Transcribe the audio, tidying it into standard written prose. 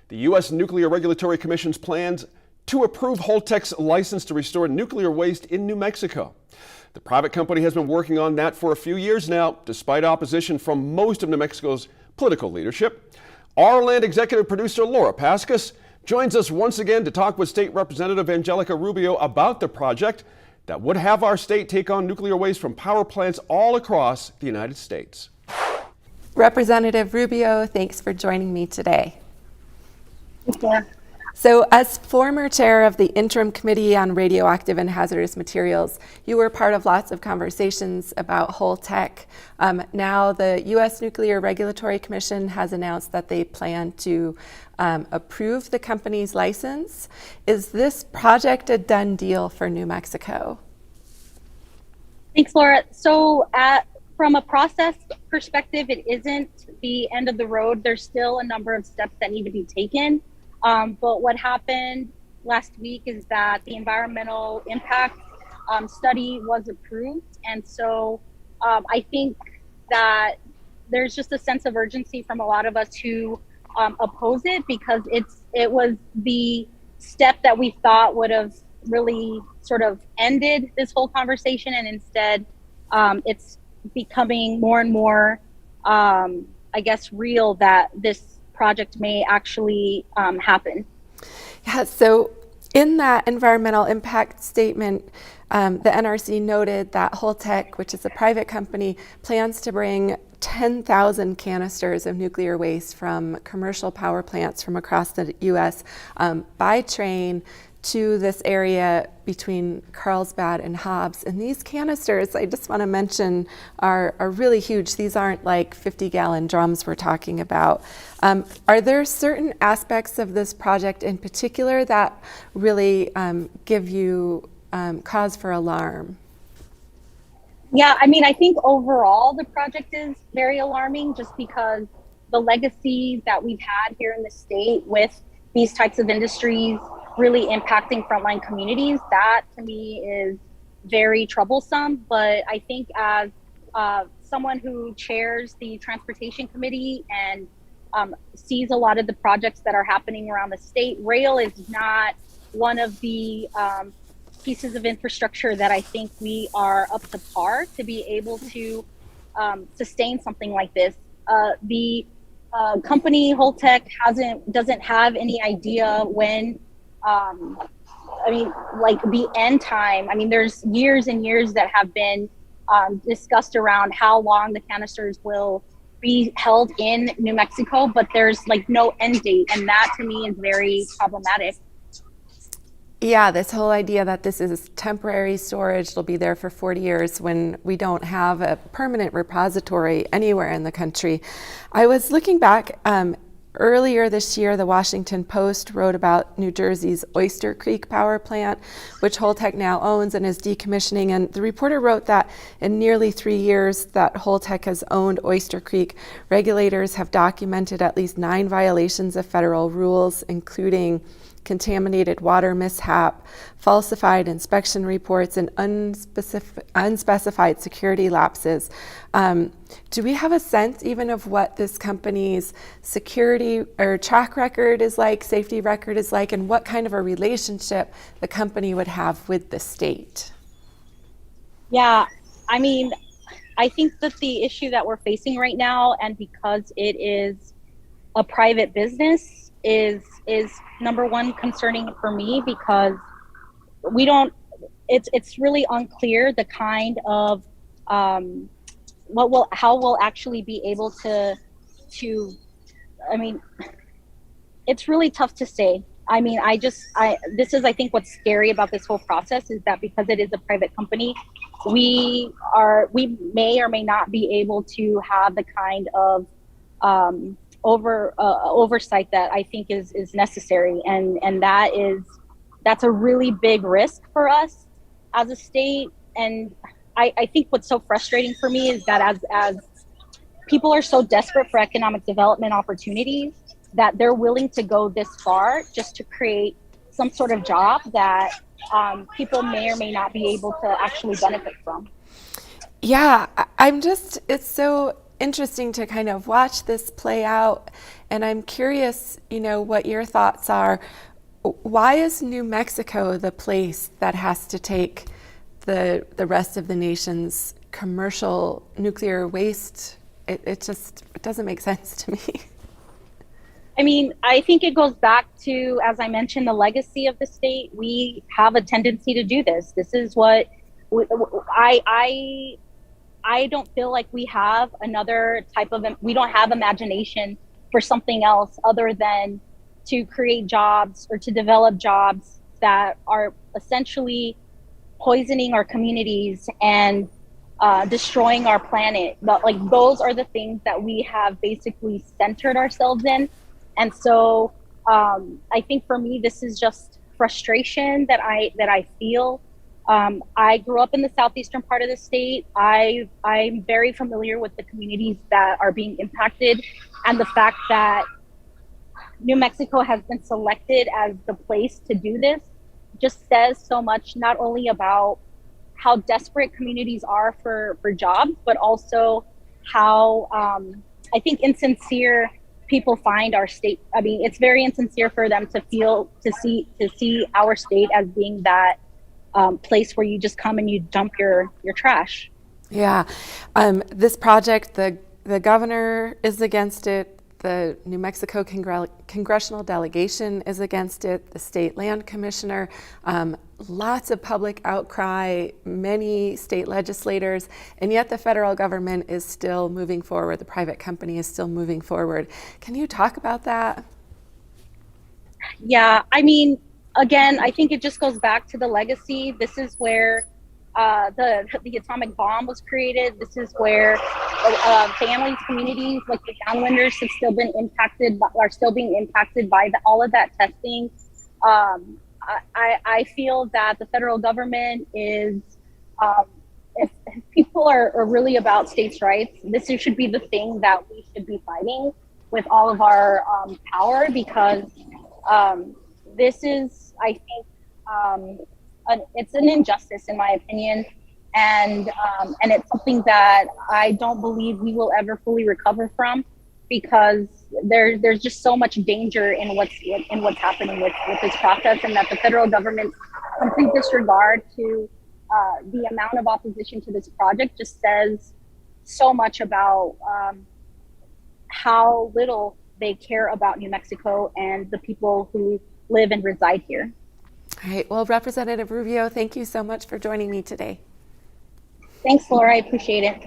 The U.S. Nuclear Regulatory Commission's plans to approve Holtec's license to restore nuclear waste in New Mexico. The private company has been working on that for a few years now, despite opposition from most of New Mexico's political leadership. Our land executive producer Laura Paskus joins us once again to talk with State Representative Angelica Rubio about the project that would have our state take on nuclear waste from power plants all across the United States. Representative Rubio, thanks for joining me today. Yeah. So as former chair of the Interim Committee on Radioactive and Hazardous Materials, you were part of lots of conversations about Holtec. Now the U.S. Nuclear Regulatory Commission has announced that they plan to approve the company's license. Is this project a done deal for New Mexico? Thanks, Laura. So from a process perspective, it isn't the end of the road. There's still a number of steps that need to be taken. But what happened last week is that the environmental impact study was approved. And so I think that there's just a sense of urgency from a lot of us who oppose it, because it was the step that we thought would have really sort of ended this whole conversation. And instead, it's becoming more and more, I guess, real that this project may actually happen. Yeah, so in that environmental impact statement, the NRC noted that Holtec, which is a private company, plans to bring 10,000 canisters of nuclear waste from commercial power plants from across the U.S. By train to this area between Carlsbad and Hobbs. And these canisters, I just want to mention, are really huge. These aren't like 50-gallon drums we're talking about. Are there certain aspects of this project in particular that really give you cause for alarm? Yeah, I mean, I think overall the project is very alarming, just because the legacy that we've had here in the state with these types of industries really impacting frontline communities, that to me is very troublesome. But I think as someone who chairs the Transportation Committee and sees a lot of the projects that are happening around the state, rail is not one of the pieces of infrastructure that I think we are up to par to be able to sustain something like this. The company Holtec doesn't have any idea when I mean, like the end time. I mean, there's years and years that have been discussed around how long the canisters will be held in New Mexico, but there's like no end date. And that to me is very problematic. Yeah, this whole idea that this is temporary storage, it'll be there for 40 years when we don't have a permanent repository anywhere in the country. I was looking back, earlier this year, the Washington Post wrote about New Jersey's Oyster Creek power plant, which Holtec now owns and is decommissioning. And the reporter wrote that in nearly 3 years that Holtec has owned Oyster Creek, regulators have documented at least 9 violations of federal rules, including contaminated water mishap, falsified inspection reports, and unspecified security lapses. Do we have a sense even of what this company's security or track record is like, safety record is like, and what kind of a relationship the company would have with the state? Yeah, I mean, I think that the issue that we're facing right now, and because it is a private business, is number one concerning for me, because we don't, it's really unclear the kind of how we'll actually be able to I mean, it's really tough to say. I mean, this is, I think, what's scary about this whole process is that because it is a private company, we may or may not be able to have the kind of oversight that I think is necessary, and that's a really big risk for us as a state. And I think what's so frustrating for me is that as people are so desperate for economic development opportunities, that they're willing to go this far just to create some sort of job that people may or may not be able to actually benefit from. Yeah, it's so interesting to kind of watch this play out. And I'm curious, what your thoughts are. Why is New Mexico the place that has to take the rest of the nation's commercial nuclear waste? It doesn't make sense to me. I mean, I think it goes back to, as I mentioned, the legacy of the state. We have a tendency to do this. This is what I don't feel like we have another type of, we don't have imagination for something else other than to create jobs or to develop jobs that are essentially poisoning our communities and destroying our planet. But like, those are the things that we have basically centered ourselves in. And so I think for me, this is just frustration that I feel. I grew up in the southeastern part of the state. I'm very familiar with the communities that are being impacted, and the fact that New Mexico has been selected as the place to do this just says so much, not only about how desperate communities are for jobs, but also how I think insincere people find our state. I mean, it's very insincere for them to see our state as being that place where you just come and you dump your trash. Yeah, this project, the governor is against it. The New Mexico congressional delegation is against it. The state land commissioner, lots of public outcry, many state legislators, and yet the federal government is still moving forward. The private company is still moving forward. Can you talk about that? Yeah, I mean, again, I think it just goes back to the legacy. This is where the atomic bomb was created. This is where families, communities like the Downwinders have still been impacted, are still being impacted by all of that testing. I feel that the federal government is, if people are really about states' rights, this should be the thing that we should be fighting with all of our power, because this is, I think, it's an injustice in my opinion, and it's something that I don't believe we will ever fully recover from, because there's just so much danger in what's happening with this process, and that the federal government's complete disregard to the amount of opposition to this project just says so much about how little they care about New Mexico and the people who live and reside here. All right. Well, Representative Rubio, thank you so much for joining me today. Thanks, Laura. I appreciate it.